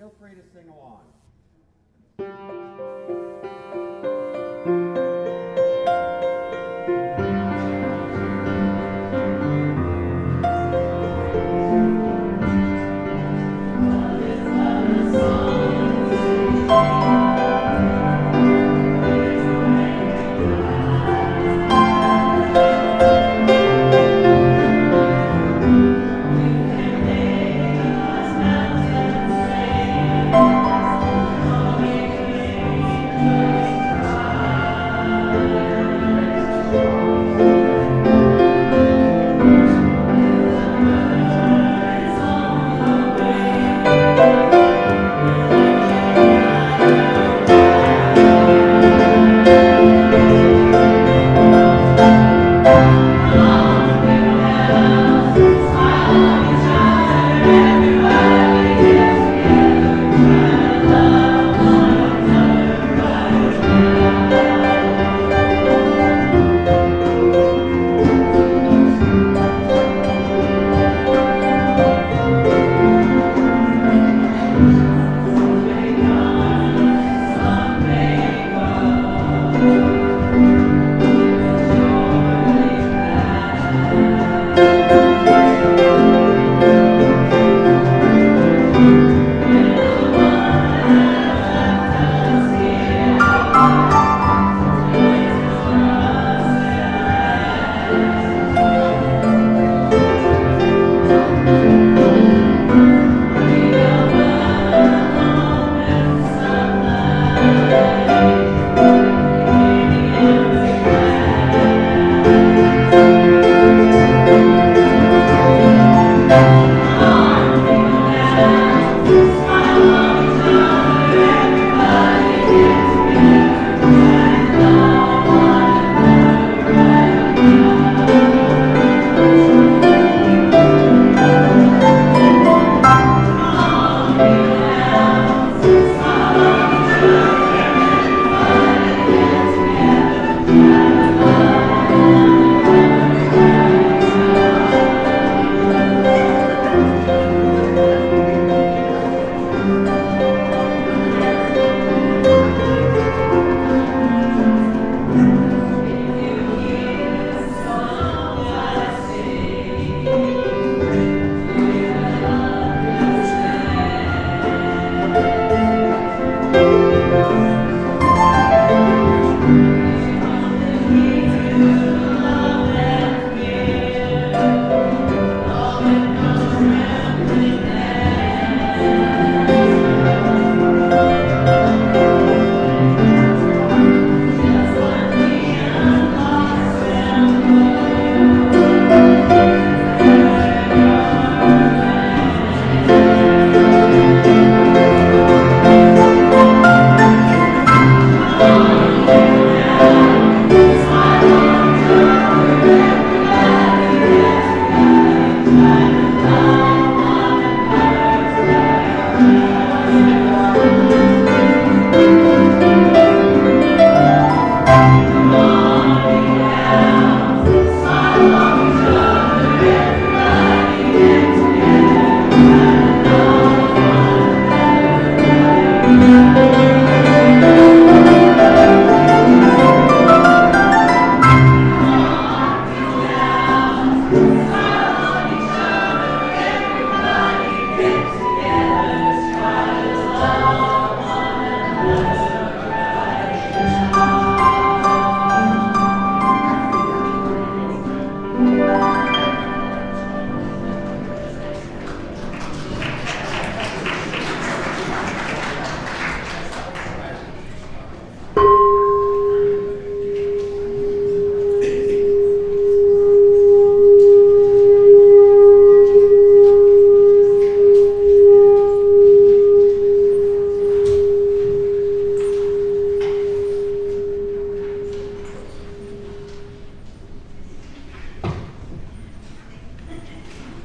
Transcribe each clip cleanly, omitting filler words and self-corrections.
feel free to sing along.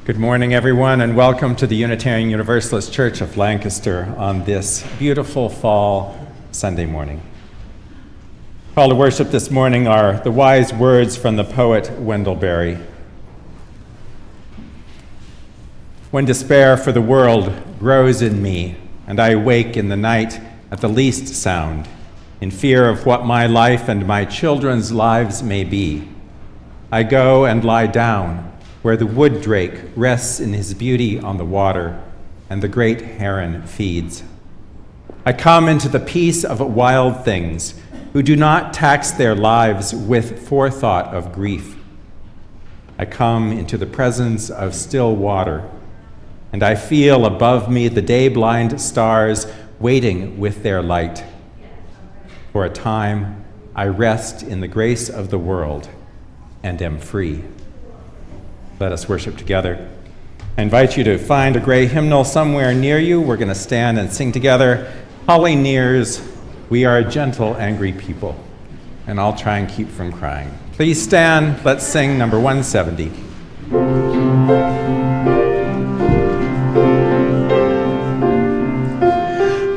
Good morning, everyone, and welcome to the Unitarian Universalist Church of Lancaster on this beautiful fall Sunday morning. Call to worship this morning are the wise words from the poet Wendell Berry. When despair for the world grows in me, and I wake in the night at the least sound, in fear of what my life and my children's lives may be. I go and lie down where the wood drake rests in his beauty on the water, and the great heron feeds. I come into the peace of wild things, who do not tax their lives with forethought of grief. I come into the presence of still water, and I feel above me the day-blind stars waiting with their light. For a time, I rest in the grace of the world and am free. Let us worship together. I invite you to find a gray hymnal somewhere near you. We're going to stand and sing together. Holly Nears, We Are a Gentle, Angry People. And I'll try and keep from crying. Please stand. Let's sing number 170.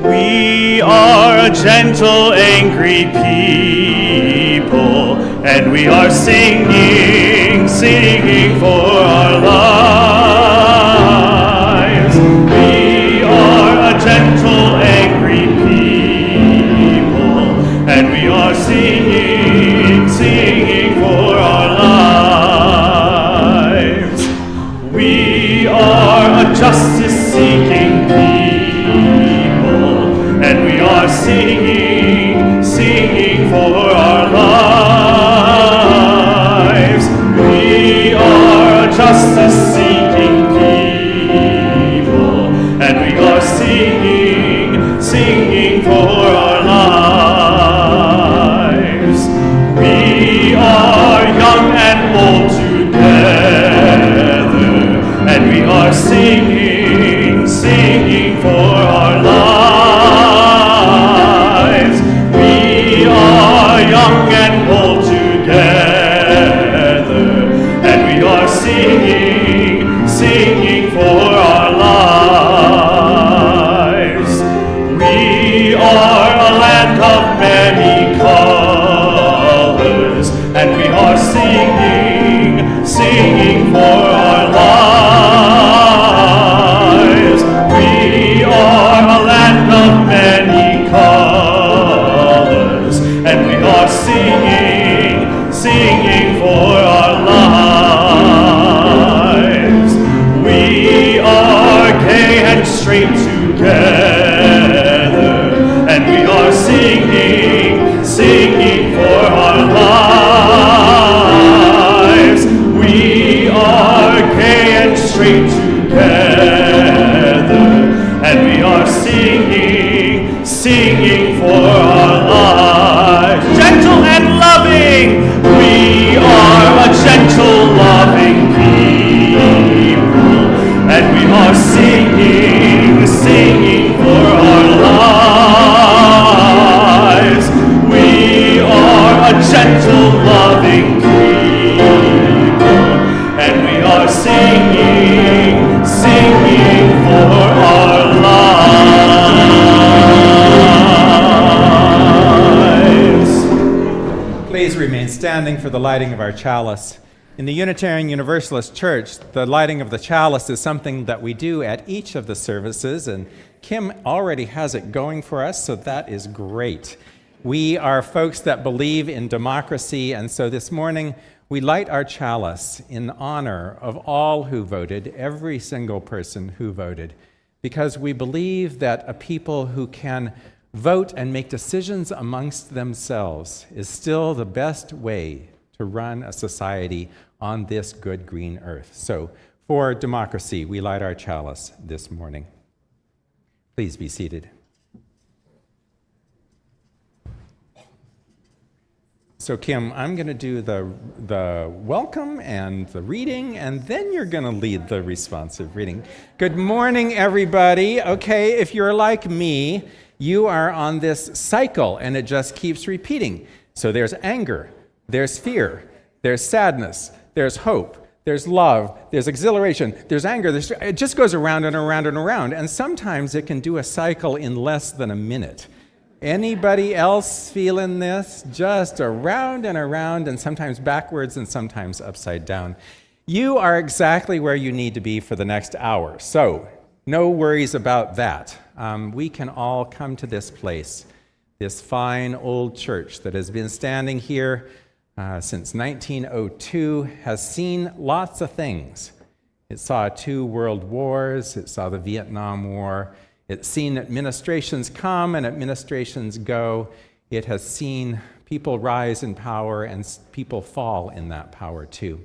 We are a gentle, angry people, and we are singing, singing for our lives. We are a gentle, angry people, and we are singing, singing for our lives. We are a justice-seeking people, and we are singing, singing for our lives. We are a justice-seeking people, and we are singing, singing for our lives. We are young and old together, and we are singing, singing for our lives. We are young and old together, and we are singing, singing for our lives. We are a land of many colors, and we are singing, singing for our lives. We are a land of many colors, and we are singing, singing for our lives. We are gay and straight together, and we are singing, singing for our lives. We are gay and straight together, and we are singing, singing for our lives. Gentle and loving, we are a gentle, loving people, and we are singing, singing for our lives. We are a gentle, loving people, and we are singing, singing for our lives. Please remain standing for the lighting of our chalice. In the Unitarian Universalist Church, the lighting of the chalice is something that we do at each of the services, and Kim already has it going for us, so that is great. We are folks that believe in democracy, and so this morning we light our chalice in honor of all who voted, every single person who voted, because we believe that a people who can vote and make decisions amongst themselves is still the best way to run a society on this good green earth. So for democracy, we light our chalice this morning. Please be seated. So Kim, I'm going to do the welcome and the reading, and then you're going to lead the responsive reading. Good morning, everybody. Okay, if you're like me, you are on this cycle, and it just keeps repeating. So there's anger, there's fear, there's sadness, there's hope, there's love, there's exhilaration, there's anger. It just goes around and around and around, and sometimes it can do a cycle in less than a minute. Anybody else feeling this? Just around and around, and sometimes backwards and sometimes upside down. You are exactly where you need to be for the next hour, so no worries about that. we can all come to this place, this fine old church that has been standing here since 1902, has seen lots of things. It saw 2 world wars, it saw the Vietnam War, it's seen administrations come and administrations go. It has seen people rise in power and people fall in that power too.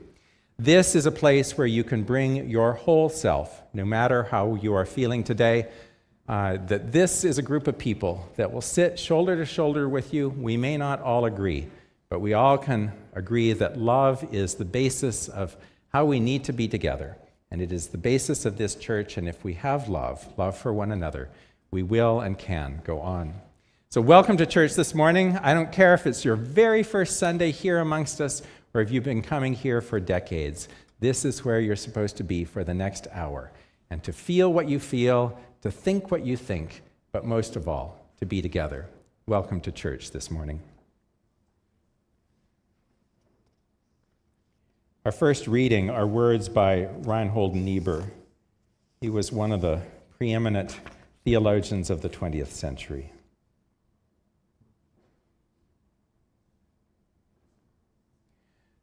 This is a place where you can bring your whole self, no matter how you are feeling today, that this is a group of people that will sit shoulder to shoulder with you. We may not all agree, but we all can agree that love is the basis of how we need to be together. And it is the basis of this church, and if we have love for one another, we will and can go on. So welcome to church this morning. I don't care if it's your very first Sunday here amongst us, or if you've been coming here for decades. This is where you're supposed to be for the next hour, and to feel what you feel, to think what you think, but most of all, to be together. Welcome to church this morning. Our first reading are words by Reinhold Niebuhr. He was one of the preeminent theologians of the 20th century.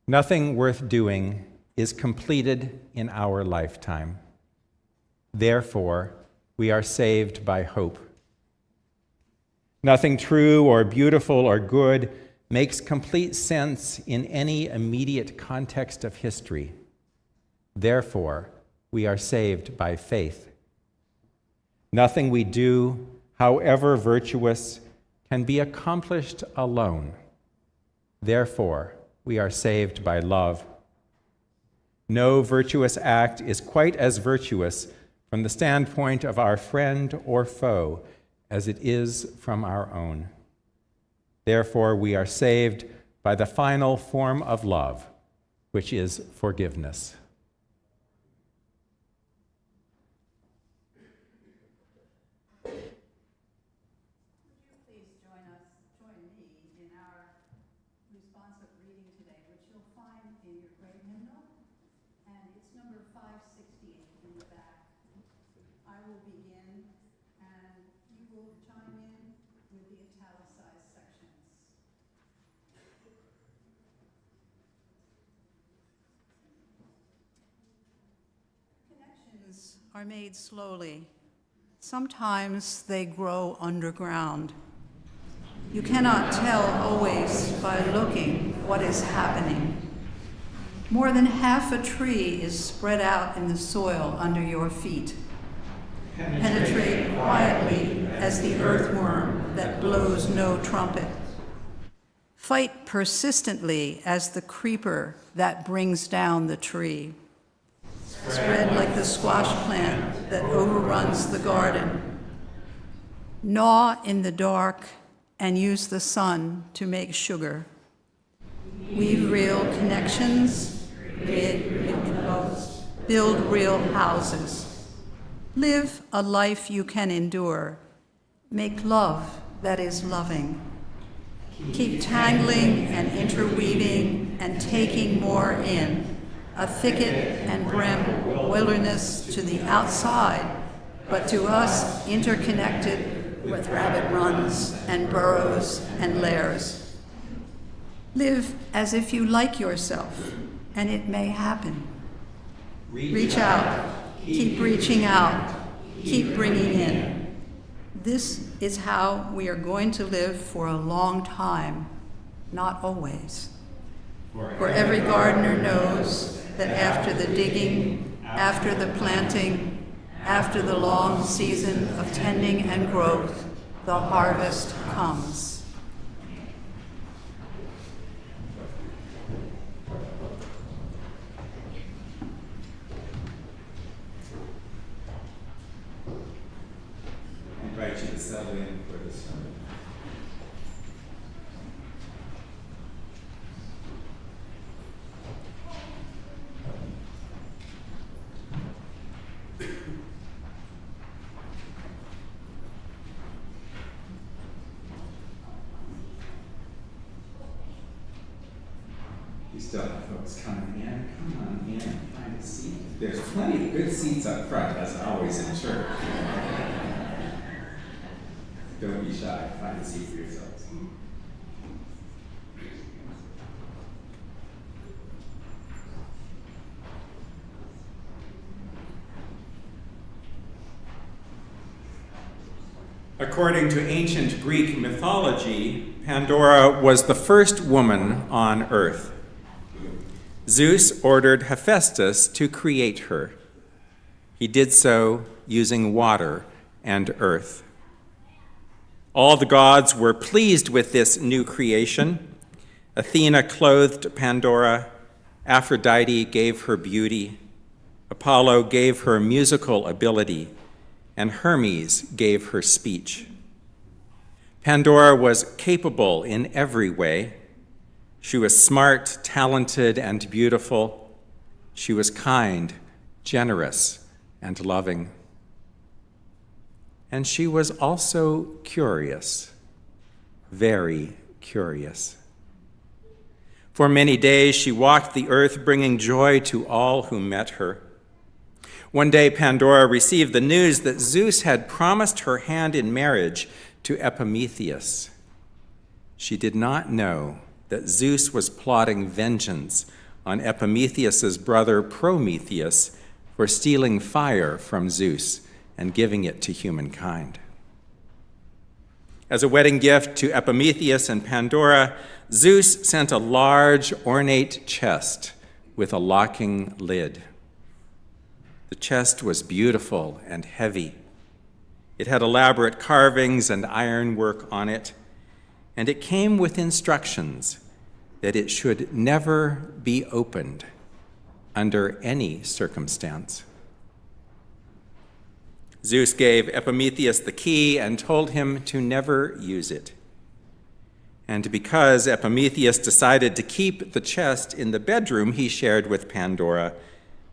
Nothing worth doing is completed in our lifetime. Therefore, we are saved by hope. Nothing true or beautiful or good makes complete sense in any immediate context of history. Therefore, we are saved by faith. Nothing we do, however virtuous, can be accomplished alone. Therefore, we are saved by love. No virtuous act is quite as virtuous from the standpoint of our friend or foe as it is from our own. Therefore, we are saved by the final form of love, which is forgiveness. Would you please join me in our responsive reading today, which you'll find in your great hymnal, and it's number 568 in the back. I will begin, and you will chime in with the italicized sections. Connections are made slowly. Sometimes they grow underground. You cannot tell always by looking what is happening. More than half a tree is spread out in the soil under your feet. Penetrate quietly as the earthworm that blows no trumpet. Fight persistently as the creeper that brings down the tree. Spread like the squash plant that overruns the garden. Gnaw in the dark and use the sun to make sugar. Weave real connections, build real houses. Live a life you can endure. Make love that is loving. Keep tangling and interweaving and taking more in. A thicket and brim wilderness to the outside, but to us interconnected with rabbit runs and burrows and lairs. Live as if you like yourself, and it may happen. Reach out, keep reaching out, keep bringing in. This is how we are going to live for a long time, not always. For every gardener knows that after the digging, after the planting, after the long season of tending and growth, the harvest comes. I invite you to settle in for this sermon. We still have folks coming in. Come on in, find a seat. There's plenty of good seats up front, as always in church. Don't be shy. Find a seat for yourselves. According to ancient Greek mythology, Pandora was the first woman on earth. Zeus ordered Hephaestus to create her. He did so using water and earth. All the gods were pleased with this new creation. Athena clothed Pandora, Aphrodite gave her beauty, Apollo gave her musical ability, and Hermes gave her speech. Pandora was capable in every way. She was smart, talented, and beautiful. She was kind, generous, and loving. And she was also curious, very curious. For many days she walked the earth, bringing joy to all who met her. One day Pandora received the news that Zeus had promised her hand in marriage to Epimetheus. She did not know that Zeus was plotting vengeance on Epimetheus's brother Prometheus for stealing fire from Zeus and giving it to humankind. As a wedding gift to Epimetheus and Pandora, Zeus sent a large, ornate chest with a locking lid. The chest was beautiful and heavy. It had elaborate carvings and ironwork on it, and it came with instructions that it should never be opened under any circumstance. Zeus gave Epimetheus the key and told him to never use it. And because Epimetheus decided to keep the chest in the bedroom he shared with Pandora,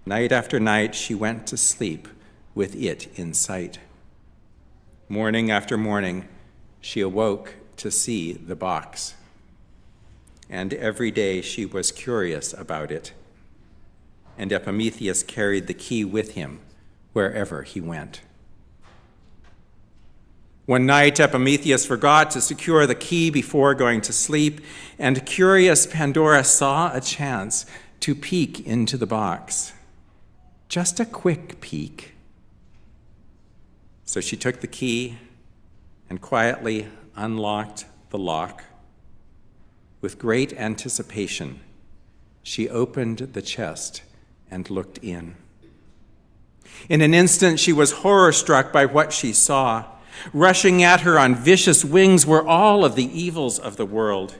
night after night she went to sleep with it in sight. Morning after morning, she awoke to see the box. And every day she was curious about it. And Epimetheus carried the key with him wherever he went. One night, Epimetheus forgot to secure the key before going to sleep, and curious Pandora saw a chance to peek into the box. Just a quick peek. So she took the key and quietly unlocked the lock. With great anticipation, she opened the chest and looked in. In an instant, she was horror-struck by what she saw. Rushing at her on vicious wings were all of the evils of the world.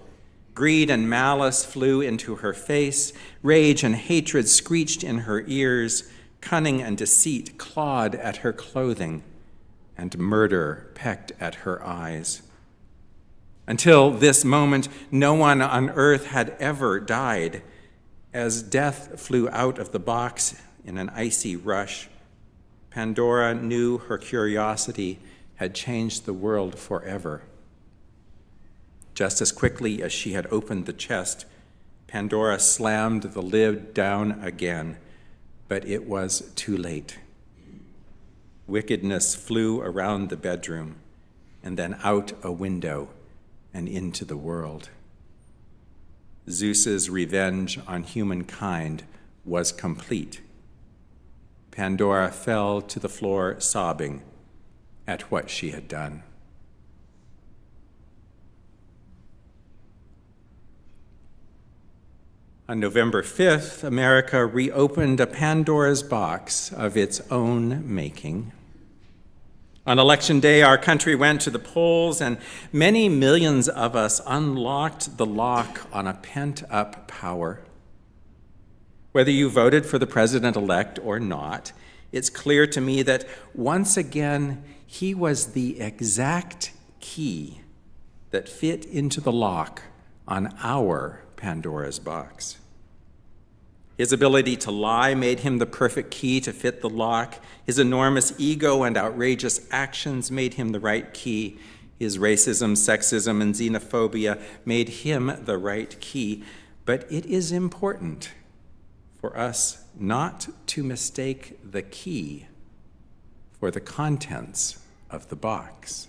Greed and malice flew into her face. Rage and hatred screeched in her ears. Cunning and deceit clawed at her clothing, and murder pecked at her eyes. Until this moment, no one on earth had ever died. As death flew out of the box in an icy rush, Pandora knew her curiosity had changed the world forever. Just as quickly as she had opened the chest, Pandora slammed the lid down again, but it was too late. Wickedness flew around the bedroom and then out a window and into the world. Zeus's revenge on humankind was complete. Pandora fell to the floor sobbing at what she had done. On November 5th, America reopened a Pandora's box of its own making. On Election Day, our country went to the polls, and many millions of us unlocked the lock on a pent-up power. Whether you voted for the president-elect or not, it's clear to me that once again, he was the exact key that fit into the lock on our Pandora's box. His ability to lie made him the perfect key to fit the lock. His enormous ego and outrageous actions made him the right key. His racism, sexism, and xenophobia made him the right key. But it is important for us not to mistake the key for the contents of the box.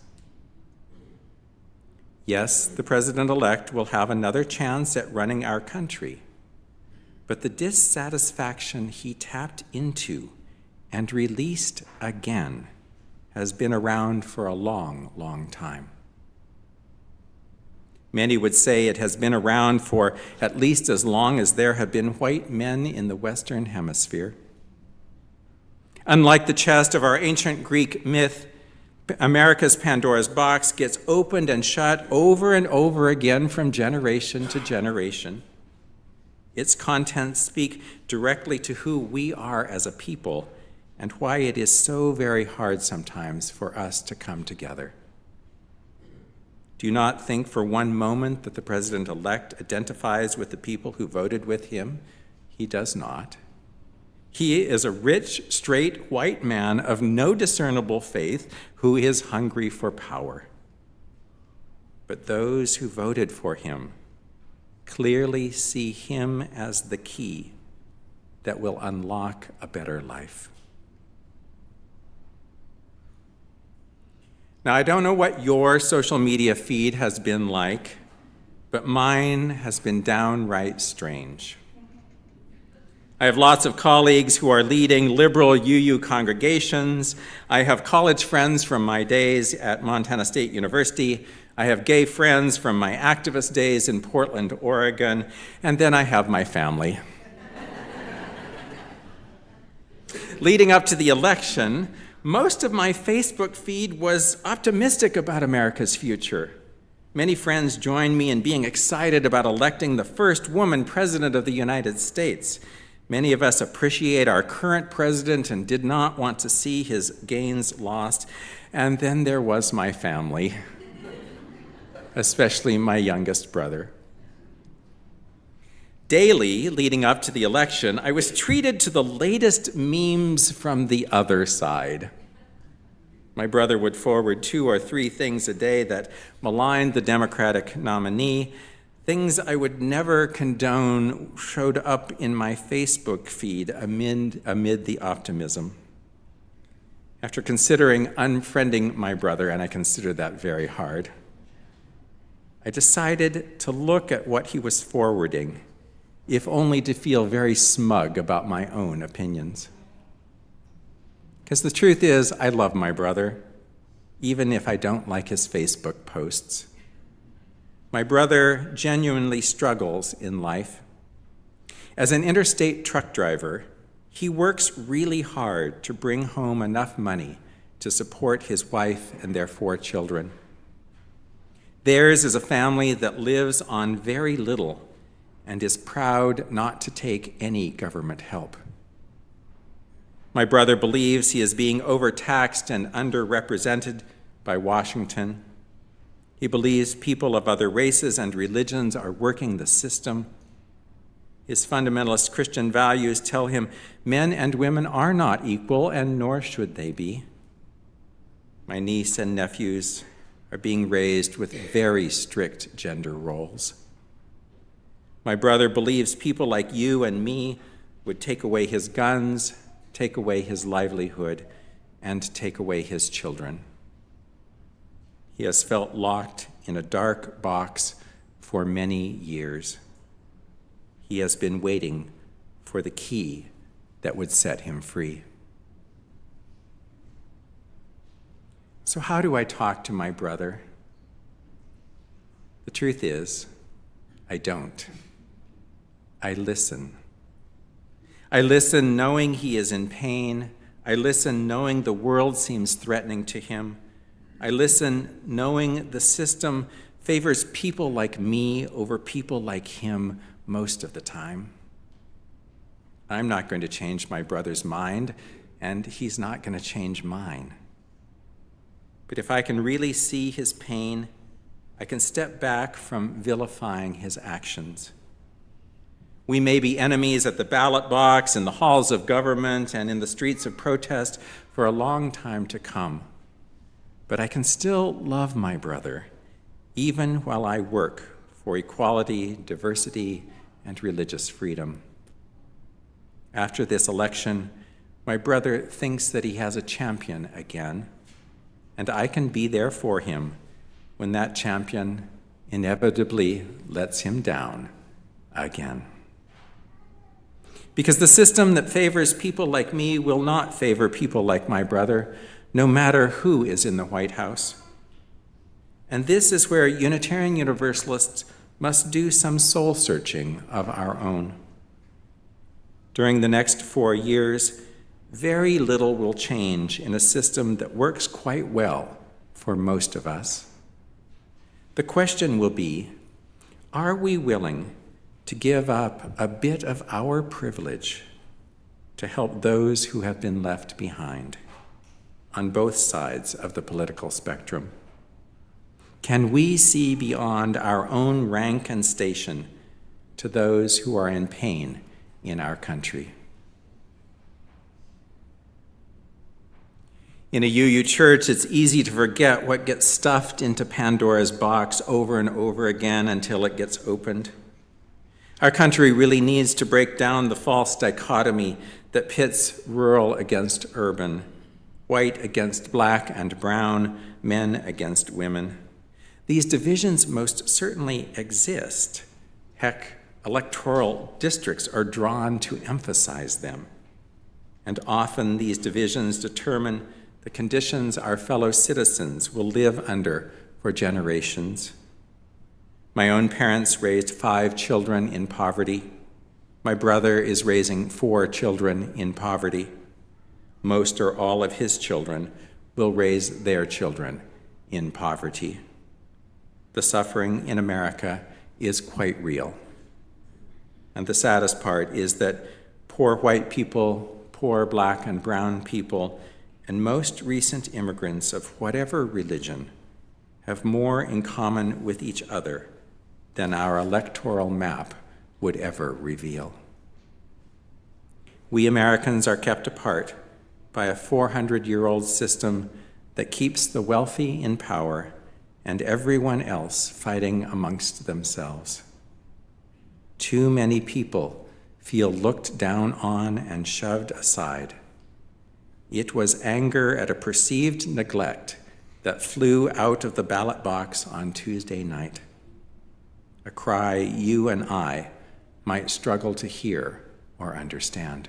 Yes, the president-elect will have another chance at running our country, but the dissatisfaction he tapped into and released again has been around for a long, long time. Many would say it has been around for at least as long as there have been white men in the Western Hemisphere. Unlike the chest of our ancient Greek myth, America's Pandora's box gets opened and shut over and over again from generation to generation. Its contents speak directly to who we are as a people and why it is so very hard sometimes for us to come together. Do not think for one moment that the president-elect identifies with the people who voted with him. He does not. He is a rich, straight, white man of no discernible faith who is hungry for power. But those who voted for him clearly see him as the key that will unlock a better life. Now, I don't know what your social media feed has been like, but mine has been downright strange. I have lots of colleagues who are leading liberal UU congregations. I have college friends from my days at Montana State University. I have gay friends from my activist days in Portland, Oregon, and then I have my family. Leading up to the election, most of my Facebook feed was optimistic about America's future. Many friends joined me in being excited about electing the first woman president of the United States. Many of us appreciate our current president and did not want to see his gains lost. And then there was my family, especially my youngest brother. Daily, leading up to the election, I was treated to the latest memes from the other side. My brother would forward 2 or 3 things a day that maligned the Democratic nominee. Things I would never condone showed up in my Facebook feed amid the optimism. After considering unfriending my brother, and I considered that very hard, I decided to look at what he was forwarding, if only to feel very smug about my own opinions. Because the truth is, I love my brother, even if I don't like his Facebook posts. My brother genuinely struggles in life. As an interstate truck driver, he works really hard to bring home enough money to support his wife and their 4 children. Theirs is a family that lives on very little and is proud not to take any government help. My brother believes he is being overtaxed and underrepresented by Washington. He believes people of other races and religions are working the system. His fundamentalist Christian values tell him men and women are not equal, and nor should they be. My niece and nephews are being raised with very strict gender roles. My brother believes people like you and me would take away his guns, take away his livelihood, and take away his children. He has felt locked in a dark box for many years. He has been waiting for the key that would set him free. So how do I talk to my brother? The truth is, I don't. I listen. I listen knowing he is in pain. I listen knowing the world seems threatening to him. I listen knowing the system favors people like me over people like him most of the time. I'm not going to change my brother's mind, and he's not going to change mine. But if I can really see his pain, I can step back from vilifying his actions. We may be enemies at the ballot box, in the halls of government, and in the streets of protest for a long time to come. But I can still love my brother, even while I work for equality, diversity, and religious freedom. After this election, my brother thinks that he has a champion again, and I can be there for him when that champion inevitably lets him down again. Because the system that favors people like me will not favor people like my brother, no matter who is in the White House. And this is where Unitarian Universalists must do some soul searching of our own. During the next 4 years, very little will change in a system that works quite well for most of us. The question will be, are we willing to give up a bit of our privilege to help those who have been left behind on both sides of the political spectrum? Can we see beyond our own rank and station to those who are in pain in our country? In a UU church, it's easy to forget what gets stuffed into Pandora's box over and over again until it gets opened. Our country really needs to break down the false dichotomy that pits rural against urban, white against black and brown, men against women. These divisions most certainly exist. Heck, electoral districts are drawn to emphasize them. And often these divisions determine the conditions our fellow citizens will live under for generations. My own parents raised 5 children in poverty. My brother is raising 4 children in poverty. Most or all of his children will raise their children in poverty. The suffering in America is quite real. And the saddest part is that poor white people, poor black and brown people, and most recent immigrants of whatever religion have more in common with each other than our electoral map would ever reveal. We Americans are kept apart by a 400-year-old system that keeps the wealthy in power and everyone else fighting amongst themselves. Too many people feel looked down on and shoved aside. It was anger at a perceived neglect that flew out of the ballot box on Tuesday night, a cry you and I might struggle to hear or understand.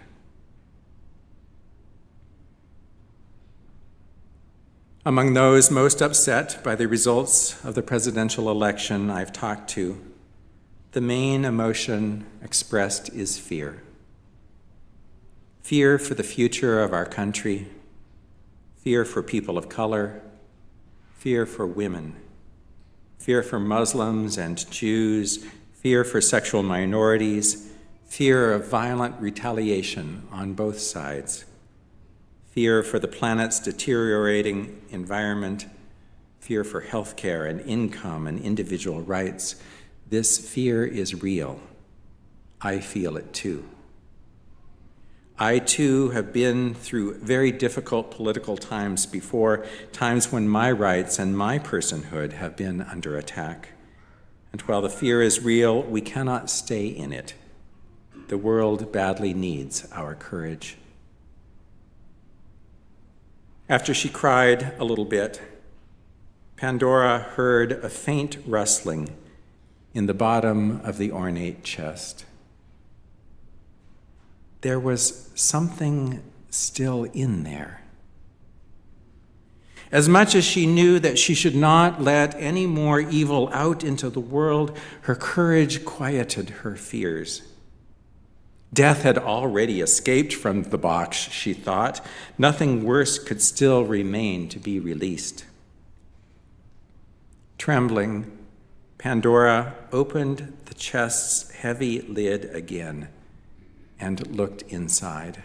Among those most upset by the results of the presidential election I've talked to, the main emotion expressed is fear. Fear for the future of our country, fear for people of color, fear for women, fear for Muslims and Jews, fear for sexual minorities, fear of violent retaliation on both sides, fear for the planet's deteriorating environment, fear for healthcare and income and individual rights. This fear is real. I feel it too. I too have been through very difficult political times before, times when my rights and my personhood have been under attack. And while the fear is real, we cannot stay in it. The world badly needs our courage. After she cried a little bit, Pandora heard a faint rustling in the bottom of the ornate chest. There was something still in there. As much as she knew that she should not let any more evil out into the world, her courage quieted her fears. Death had already escaped from the box, she thought. Nothing worse could still remain to be released. Trembling, Pandora opened the chest's heavy lid again and looked inside.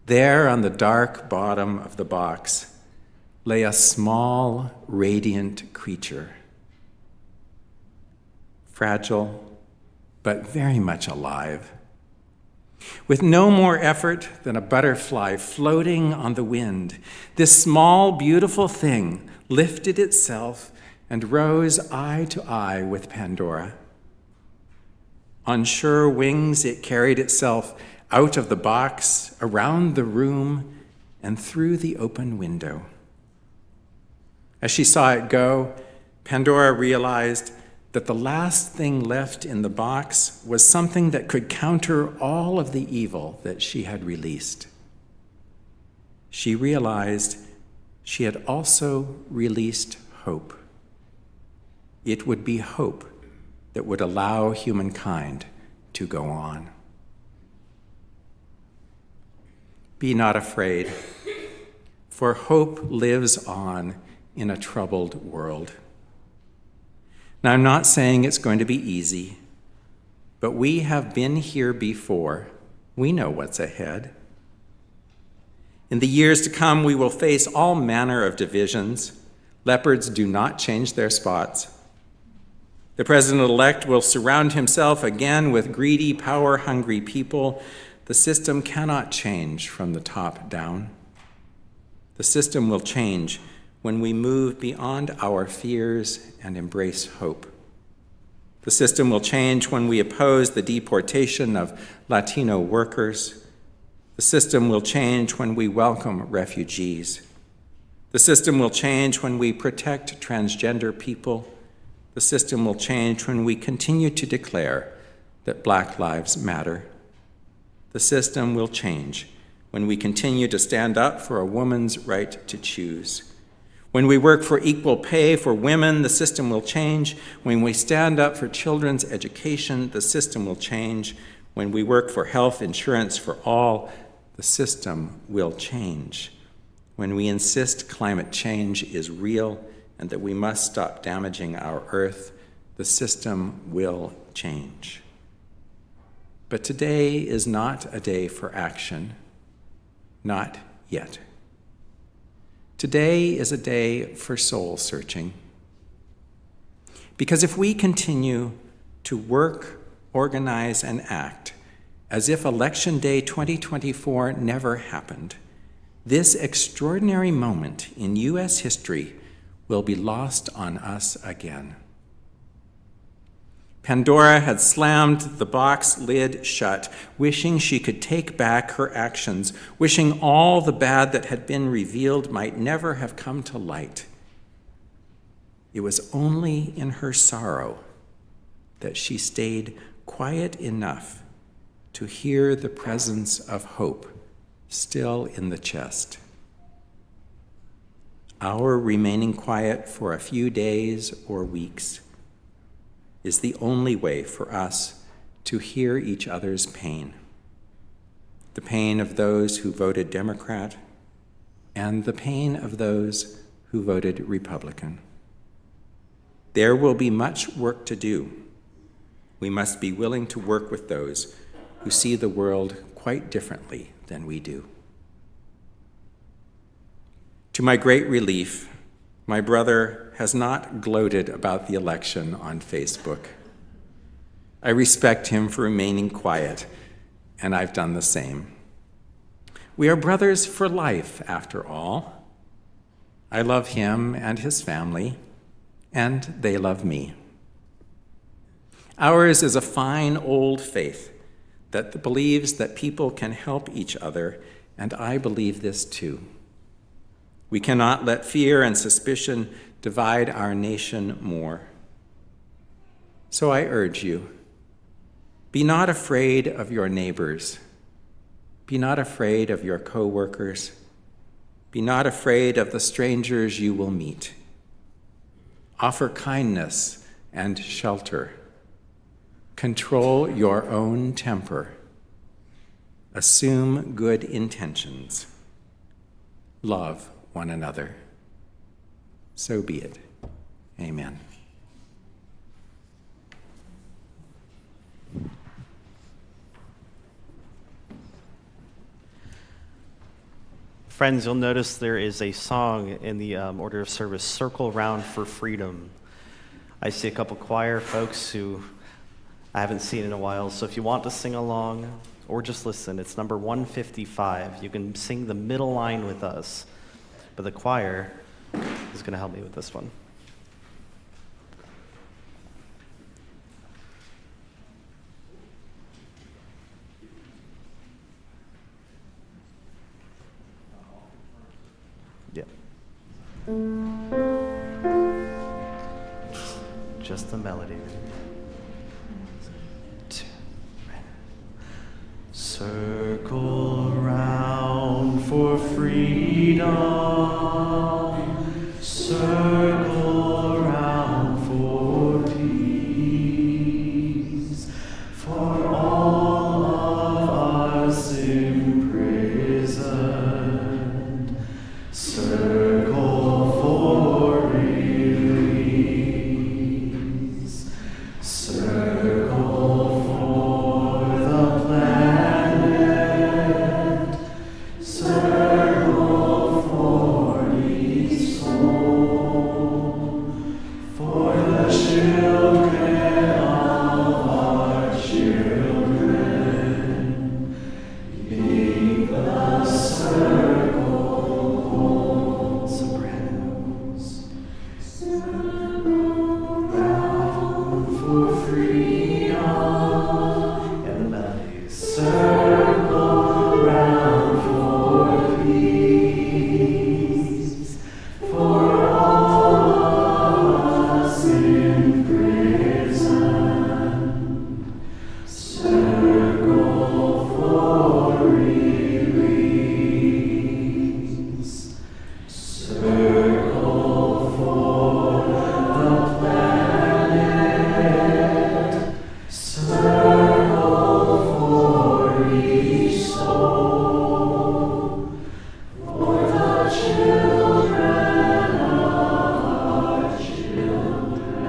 There on the dark bottom of the box lay a small, radiant creature, fragile, but very much alive. With no more effort than a butterfly floating on the wind, this small, beautiful thing lifted itself and rose eye to eye with Pandora. On sure wings, it carried itself out of the box, around the room, and through the open window. As she saw it go, Pandora realized that the last thing left in the box was something that could counter all of the evil that she had released. She realized she had also released hope. It would be hope that would allow humankind to go on. Be not afraid, for hope lives on in a troubled world. Now, I'm not saying it's going to be easy, but we have been here before. We know what's ahead. In the years to come, we will face all manner of divisions. Leopards do not change their spots. The president-elect will surround himself again with greedy, power-hungry people. The system cannot change from the top down. The system will change when we move beyond our fears and embrace hope. The system will change when we oppose the deportation of Latino workers. The system will change when we welcome refugees. The system will change when we protect transgender people. The system will change when we continue to declare that Black lives matter. The system will change when we continue to stand up for a woman's right to choose. When we work for equal pay for women, the system will change. When we stand up for children's education, the system will change. When we work for health insurance for all, the system will change. When we insist climate change is real and that we must stop damaging our earth, the system will change. But today is not a day for action, not yet. Today is a day for soul searching. Because if we continue to work, organize, and act as if Election Day 2024 never happened, this extraordinary moment in U.S. history will be lost on us again. Pandora had slammed the box lid shut, wishing she could take back her actions, wishing all the bad that had been revealed might never have come to light. It was only in her sorrow that she stayed quiet enough to hear the presence of hope still in the chest. Our remaining quiet for a few days or weeks is the only way for us to hear each other's pain, the pain of those who voted Democrat and the pain of those who voted Republican. There will be much work to do. We must be willing to work with those who see the world quite differently than we do. To my great relief, my brother has not gloated about the election on Facebook. I respect him for remaining quiet, and I've done the same. We are brothers for life, after all. I love him and his family, and they love me. Ours is a fine old faith that believes that people can help each other, and I believe this too. We cannot let fear and suspicion divide our nation more. So I urge you, be not afraid of your neighbors. Be not afraid of your co-workers. Be not afraid of the strangers you will meet. Offer kindness and shelter. Control your own temper. Assume good intentions. Love one another. So be it. Amen. Friends, you'll notice there is a song in the order of service, Circle Round for Freedom. I see a couple choir folks who I haven't seen in a while, so if you want to sing along or just listen, it's number 155. You can sing the middle line with us, but the choir is going to help me with this one. Yeah. just the melody. Circle round for freedom. Circle round for peace. For all of us imprisoned. Circle for release. Circle for the planet. Circle for each soul. For the children of our children. Make the circle. Sopranos. Round for freedom. And the melodies. Circle round for peace. For all of us in prison. Circle for release. Circle for the planet. Circle for each soul. For the children of our children.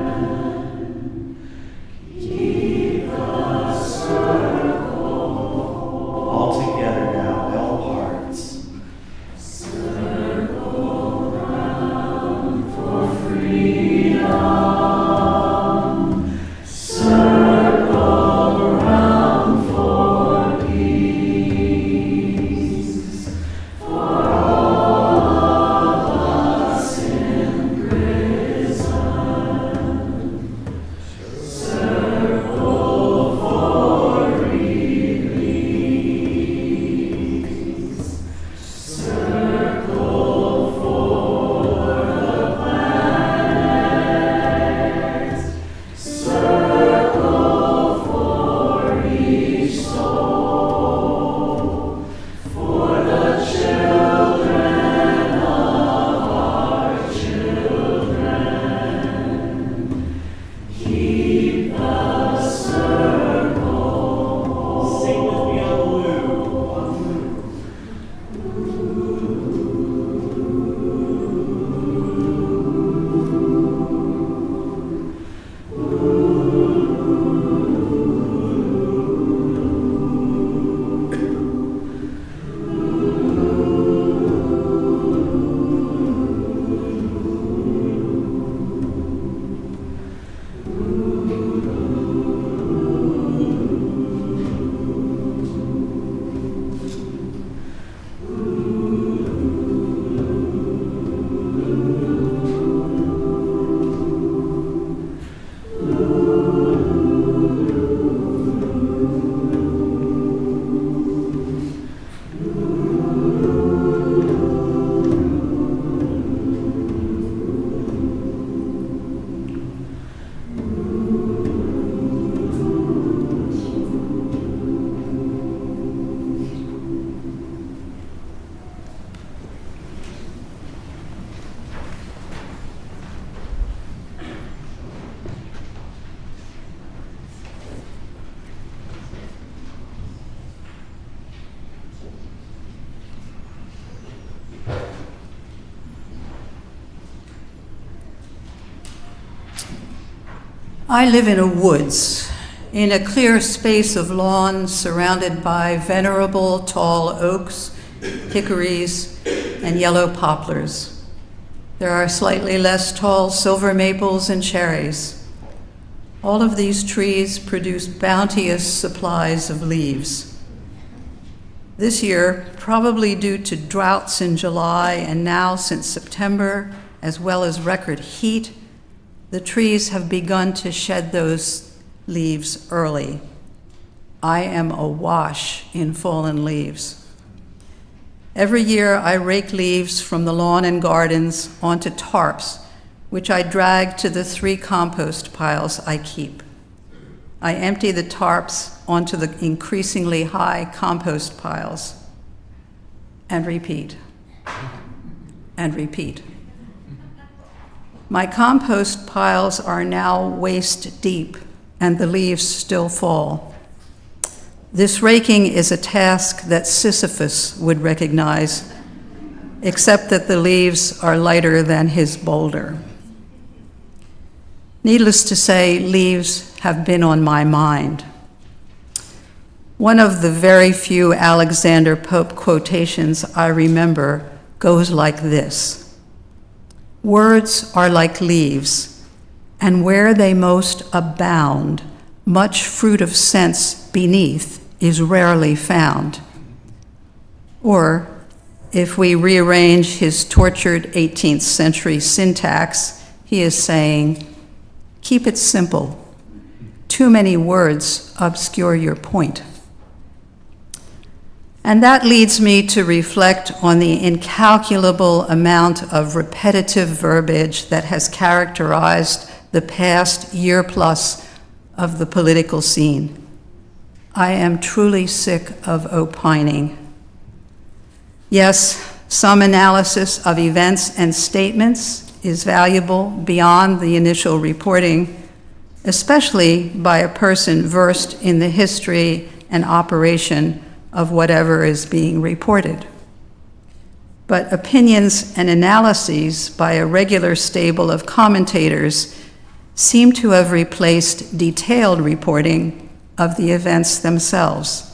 Keep the circle. All together now, all parts. Circle round for freedom. Circle round for peace. For all of us in prison. Circle for release. Circle for the planet. Circle for each soul. For the children of our children. Keep the circle. Sing with me on I live in a woods, in a clear space of lawn surrounded by venerable tall oaks, hickories, and yellow poplars. There are slightly less tall silver maples and cherries. All of these trees produce bounteous supplies of leaves. This year, probably due to droughts in July and now since September, as well as record heat, the trees have begun to shed those leaves early. I am awash in fallen leaves. Every year I rake leaves from the lawn and gardens onto tarps, which I drag to the 3 compost piles I keep. I empty the tarps onto the increasingly high compost piles, and repeat, and repeat. My compost piles are now waist deep, and the leaves still fall. This raking is a task that Sisyphus would recognize, except that the leaves are lighter than his boulder. Needless to say, leaves have been on my mind. One of the very few Alexander Pope quotations I remember goes like this: "Words are like leaves, and where they most abound, much fruit of sense beneath is rarely found." Or, if we rearrange his tortured 18th century syntax, he is saying, keep it simple. Too many words obscure your point. And that leads me to reflect on the incalculable amount of repetitive verbiage that has characterized the past year plus of the political scene. I am truly sick of opining. Yes, some analysis of events and statements is valuable beyond the initial reporting, especially by a person versed in the history and operation of whatever is being reported. But opinions and analyses by a regular stable of commentators seem to have replaced detailed reporting of the events themselves.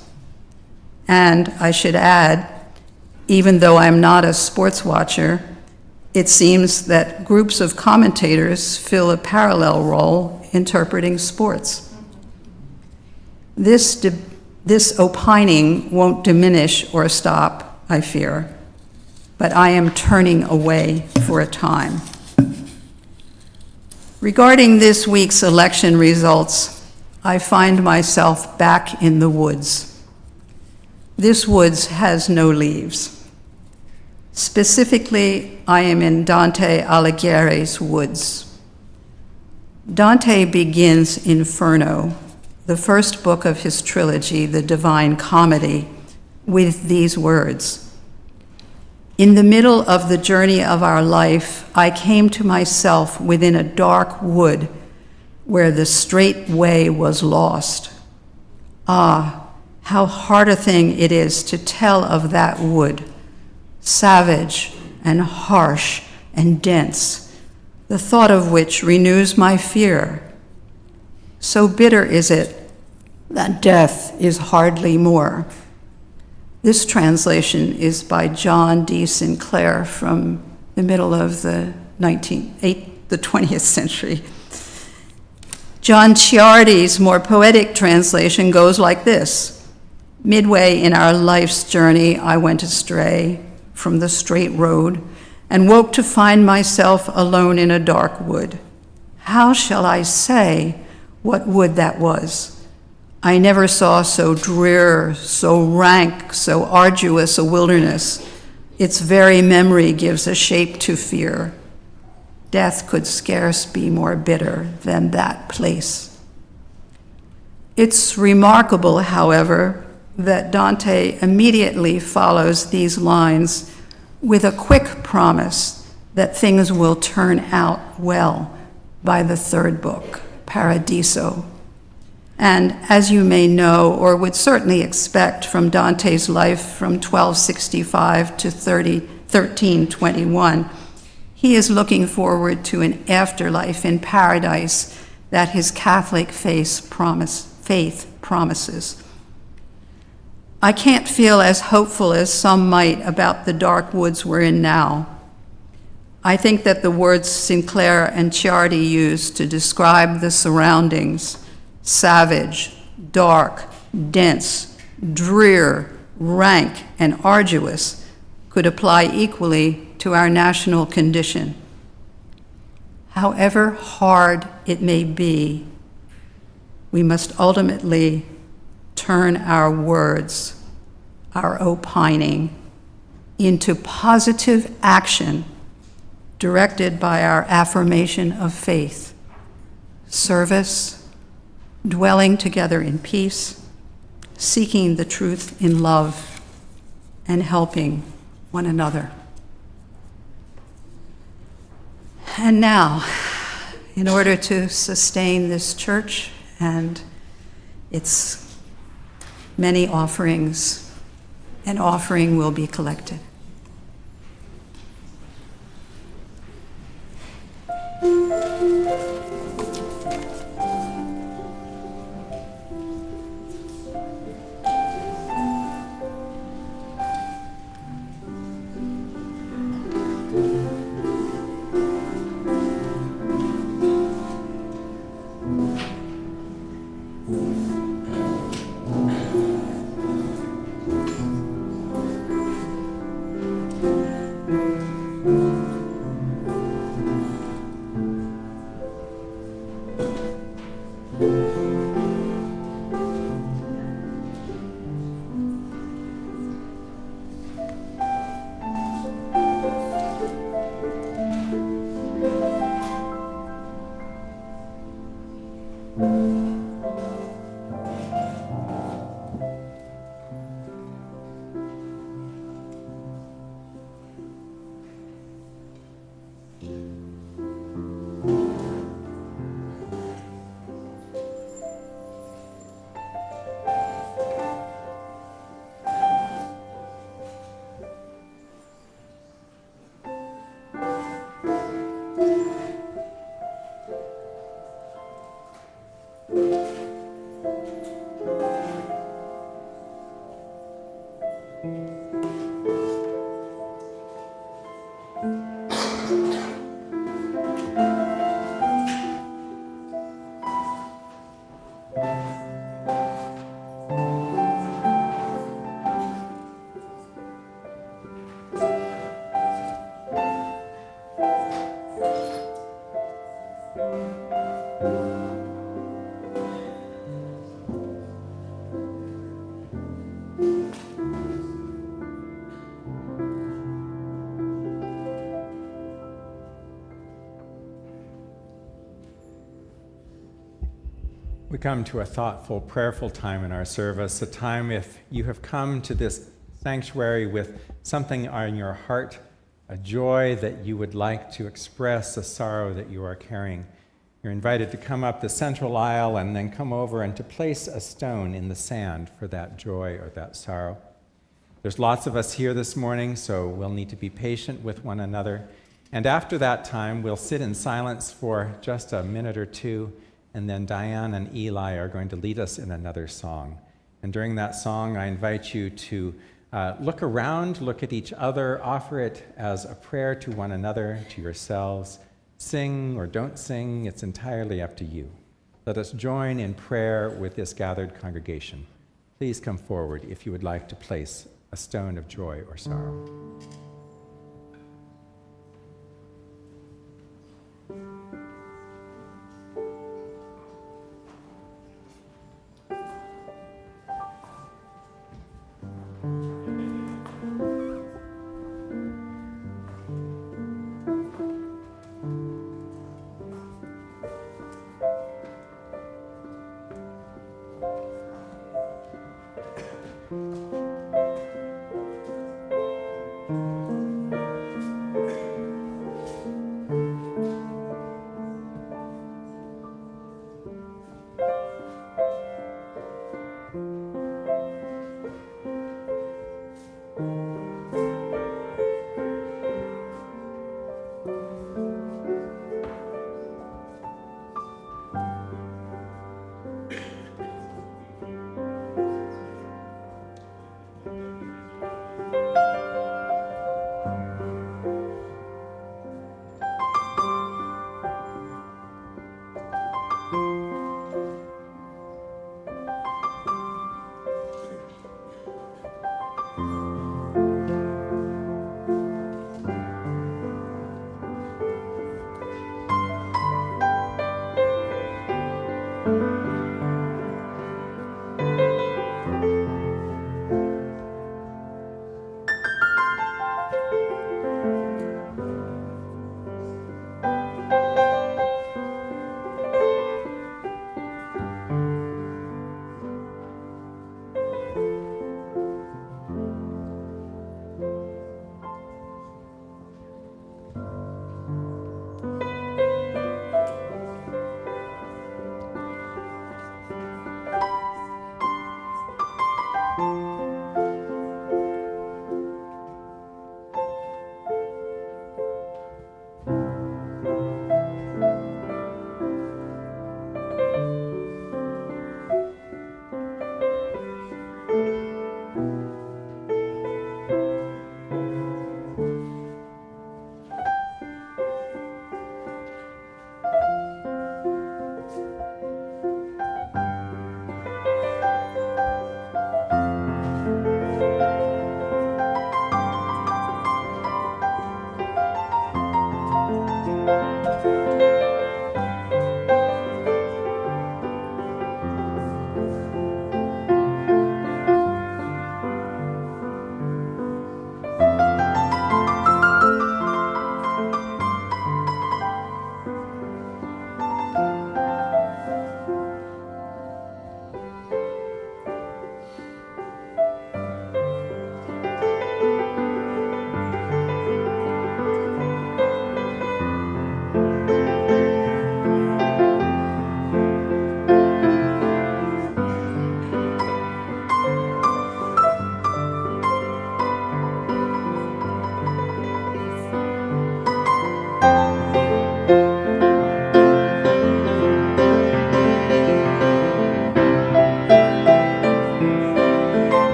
And I should add, even though I'm not a sports watcher, it seems that groups of commentators fill a parallel role interpreting sports. This opining won't diminish or stop, I fear, but I am turning away for a time. Regarding this week's election results, I find myself back in the woods. This woods has no leaves. Specifically, I am in Dante Alighieri's woods. Dante begins Inferno, the first book of his trilogy, The Divine Comedy, with these words: "In the middle of the journey of our life, I came to myself within a dark wood where the straight way was lost. Ah, how hard a thing it is to tell of that wood, savage and harsh and dense, the thought of which renews my fear. So bitter is it that death is hardly more." This translation is by John D. Sinclair from the middle of the 20th century. John Ciardi's more poetic translation goes like this: "Midway in our life's journey, I went astray from the straight road and woke to find myself alone in a dark wood. How shall I say what wood that was? I never saw so drear, so rank, so arduous a wilderness. Its very memory gives a shape to fear. Death could scarce be more bitter than that place." It's remarkable, however, that Dante immediately follows these lines with a quick promise that things will turn out well by the third book, Paradiso. And as you may know, or would certainly expect from Dante's life from 1265 to 1321, he is looking forward to an afterlife in paradise that his Catholic faith promises. I can't feel as hopeful as some might about the dark woods we're in now. I think that the words Sinclair and Ciardi use to describe the surroundings, savage, dark, dense, drear, rank, and arduous, could apply equally to our national condition. However hard it may be, we must ultimately turn our words, our opining, into positive action directed by our affirmation of faith, service, dwelling together in peace, seeking the truth in love, and helping one another. And now, in order to sustain this church and its many offerings, an offering will be collected. We come to a thoughtful, prayerful time in our service, a time if you have come to this sanctuary with something on your heart, a joy that you would like to express, a sorrow that you are carrying. You're invited to come up the central aisle and then come over and to place a stone in the sand for that joy or that sorrow. There's lots of us here this morning, so we'll need to be patient with one another. And after that time, we'll sit in silence for just a minute or two, and then Diane and Eli are going to lead us in another song. And during that song, I invite you to look around, look at each other, offer it as a prayer to one another, to yourselves. Sing or don't sing, it's entirely up to you. Let us join in prayer with this gathered congregation. Please come forward if you would like to place a stone of joy or sorrow.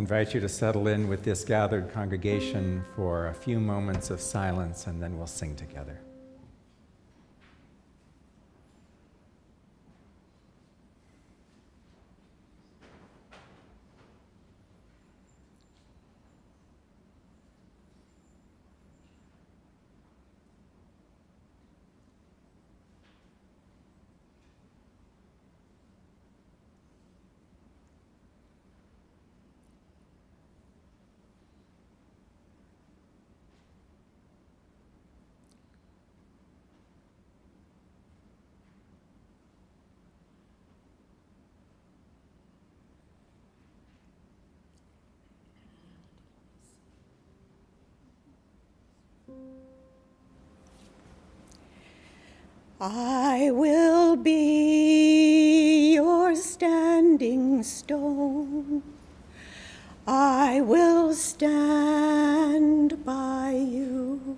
invite you to settle in with this gathered congregation for a few moments of silence, and then we'll sing together. I will be your standing stone. I will stand by you.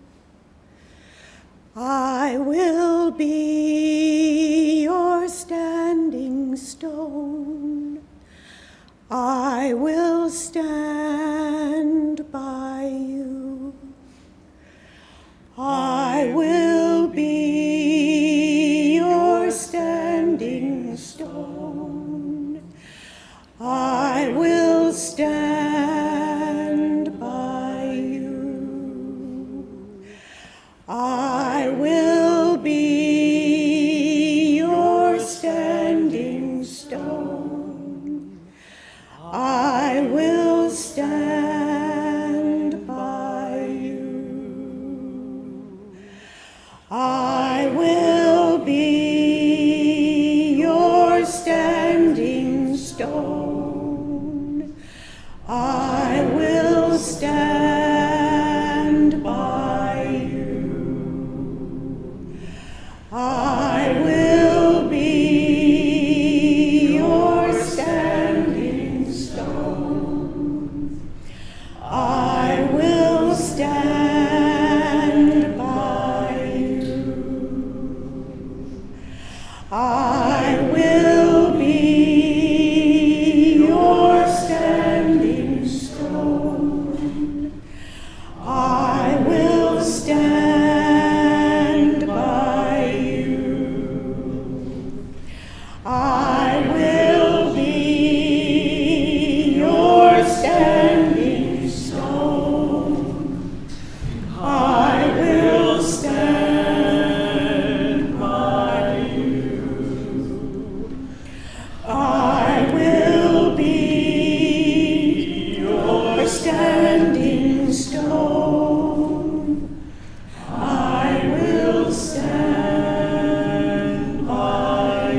I will be your standing stone. I will stand by you. I will be your standing stone. I will stand by you. I will be your standing stone. I will stand by you. I will be your standing stone. I will stand by you. I will be your standing stone. I will stand by you. I will be your standing stone. I will stand by you. I will be your standing stone. I will stand by you. I will be your standing stone. I will stand by you. I will be your standing stone. I will stand by you.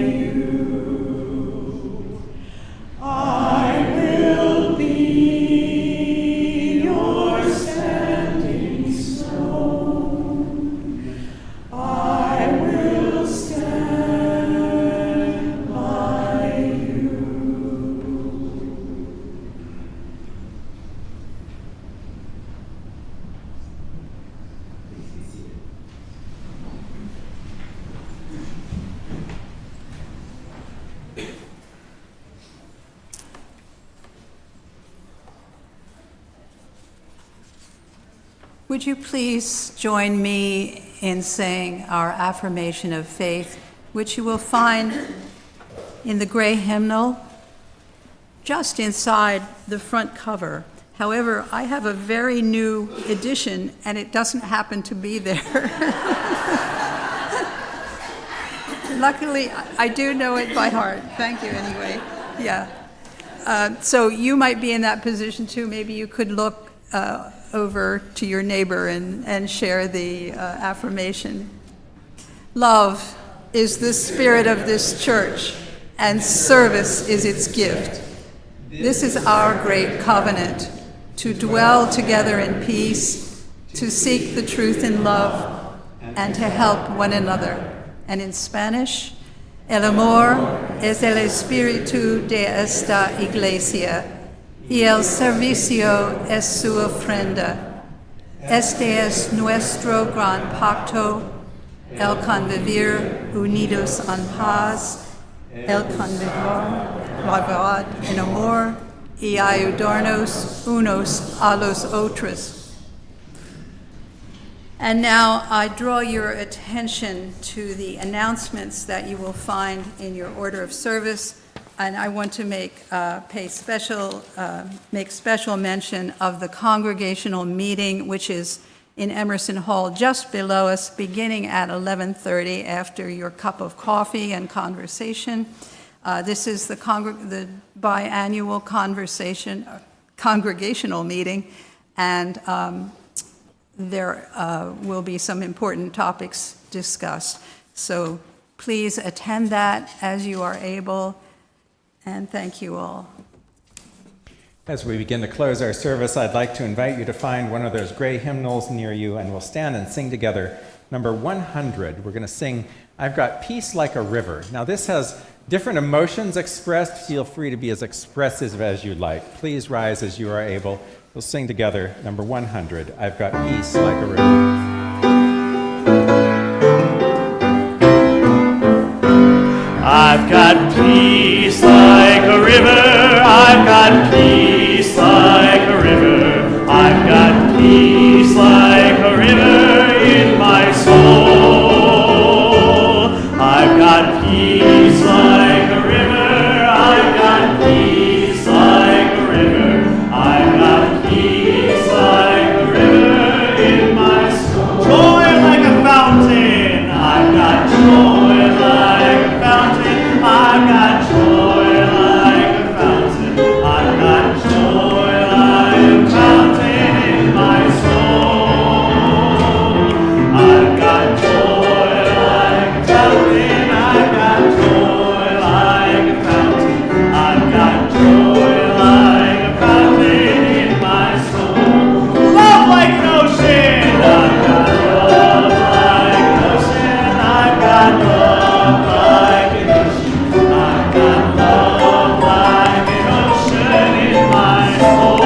Would you please join me in saying our affirmation of faith, which you will find in the gray hymnal just inside the front cover. However, I have a very new edition, and it doesn't happen to be there. Luckily, I do know it by heart. Thank you anyway. Yeah. So you might be in that position too. Maybe you could look over to your neighbor and share the affirmation. Love is the spirit of this church, and service is its gift. This is our great covenant, to dwell together in peace, to seek the truth in love, and to help one another. And in Spanish, el amor es el espíritu de esta iglesia, y el servicio es su ofrenda. Este es nuestro gran pacto, el convivir unidos en paz, el convivir en amor, y ayudarnos unos a los otros. And now I draw your attention to the announcements that you will find in your order of service, and I want to make special mention of the congregational meeting, which is in Emerson Hall just below us, beginning at 11:30 after your cup of coffee and conversation. This is the biannual congregational meeting, and there will be some important topics discussed. So please attend that as you are able, and thank you all. As we begin to close our service, I'd like to invite you to find one of those gray hymnals near you, and we'll stand and sing together number 100. We're going to sing, I've Got Peace Like a River. Now this has different emotions expressed. Feel free to be as expressive as you like. Please rise as you are able. We'll sing together number 100, I've Got Peace Like a River. I've got peace like a river, I've got peace like a river, I've got peace like a river in my soul. I've got peace like a river, I've got peace like a river, I've got peace like a river in my soul. Joy like a fountain, I've got joy like a fountain. I've got joy like a fountain. I've got joy like a fountain in my soul. I've got joy like a fountain. I've got joy like a fountain. I've got joy like a fountain in my soul. Love like an ocean. I've got love like an ocean. I've got love like an ocean. I've got love like an ocean in my soul.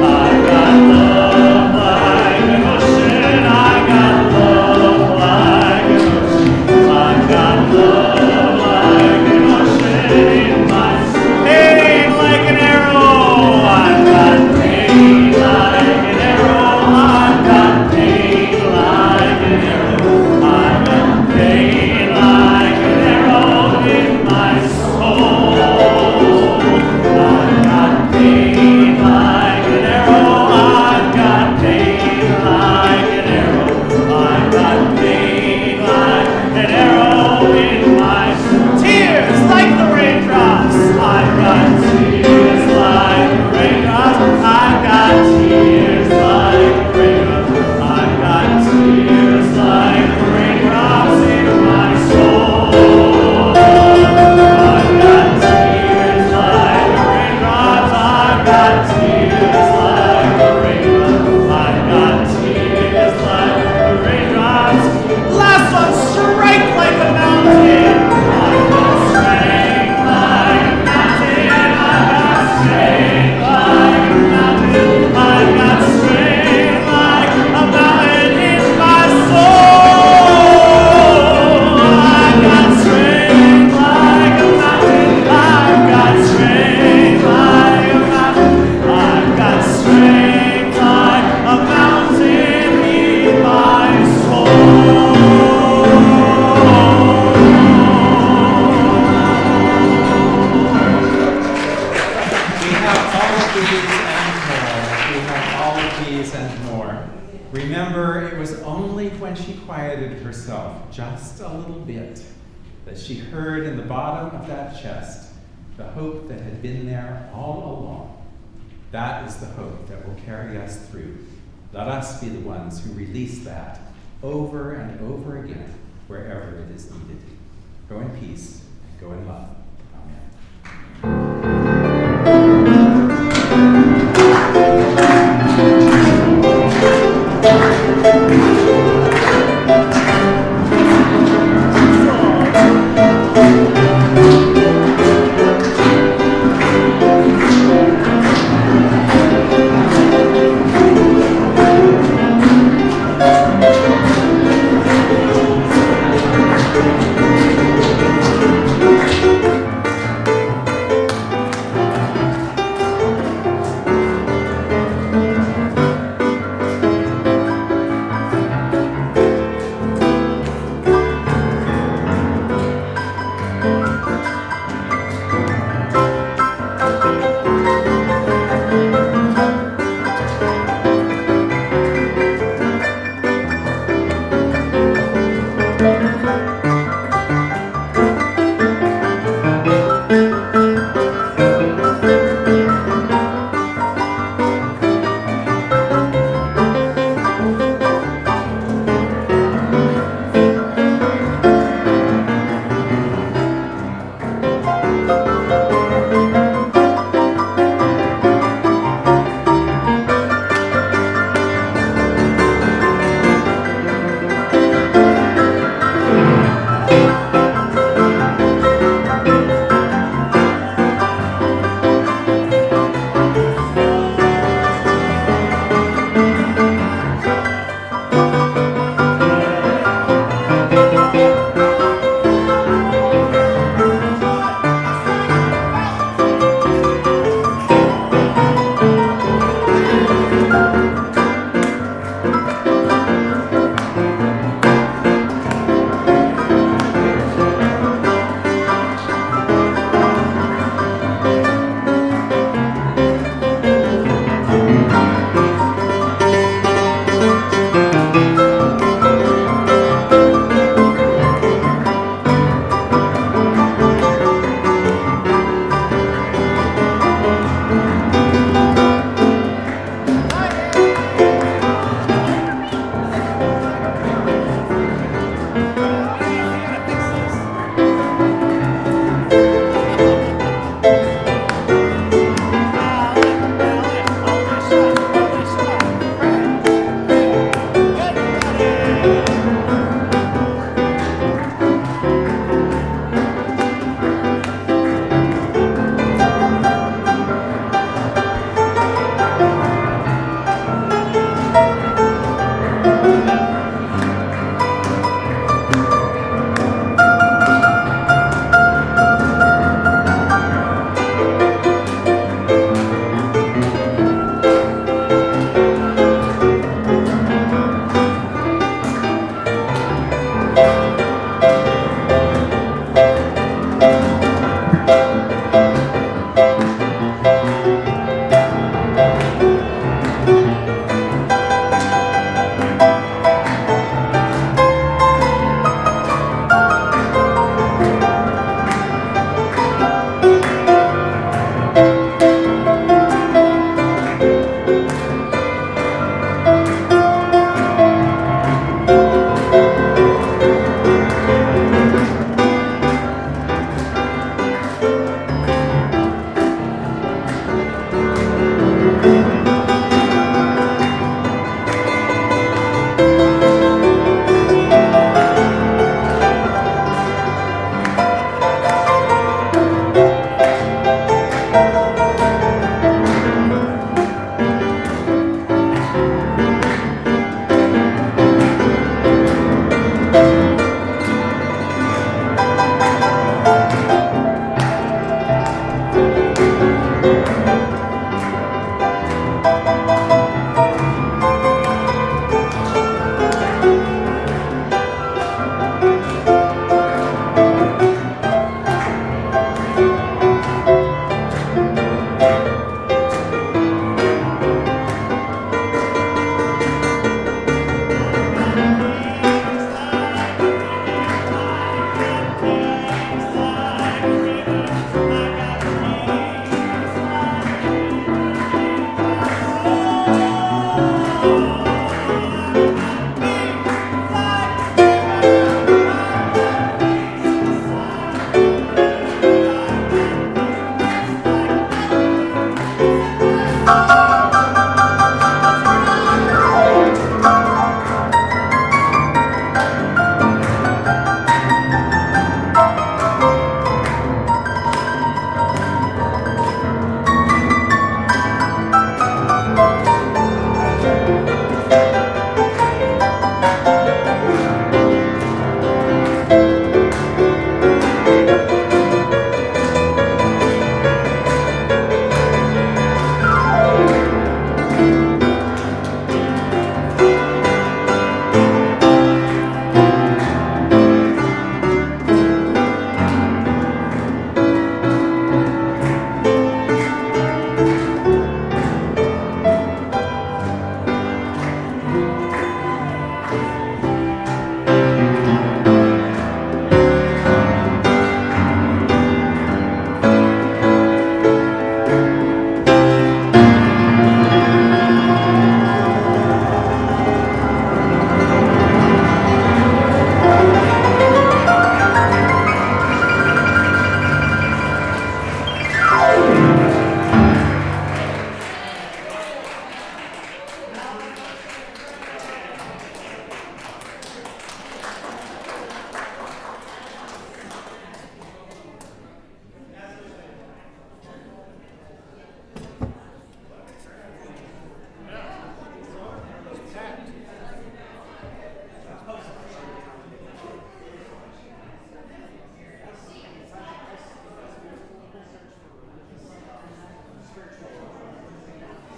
I've got love like an ocean. I've got love like an ocean. I've got love like an ocean in my soul. Pain like an arrow. I've got pain like an arrow. I've got pain like an arrow. I've got pain like an arrow in my soul. I've got pain like an arrow. I've got pain like an arrow. I've got pain like an arrow in my soul. Tears like the raindrops. I've got tears like the raindrops. I've got tears like the raindrops. I've got tears like the raindrops in my soul. I've got tears like the raindrops. I've got tears like the raindrops. I've got tears like the raindrops. Last one, strike like a mountain. I've got strength like a mountain. I've got strength like a mountain. I've got strength like a mountain in my soul. I've got strength like a mountain. I've got strength like a mountain. I've got strength like a mountain in my soul. We have all of these and more. We have all of these and more. Remember, it was only when she quieted herself just a little bit that she heard in the bottom of that chest the hope that had been there all along. That is the hope that will carry us through. Let us be the ones who release that over and over again wherever it is needed. Go in peace and go in love.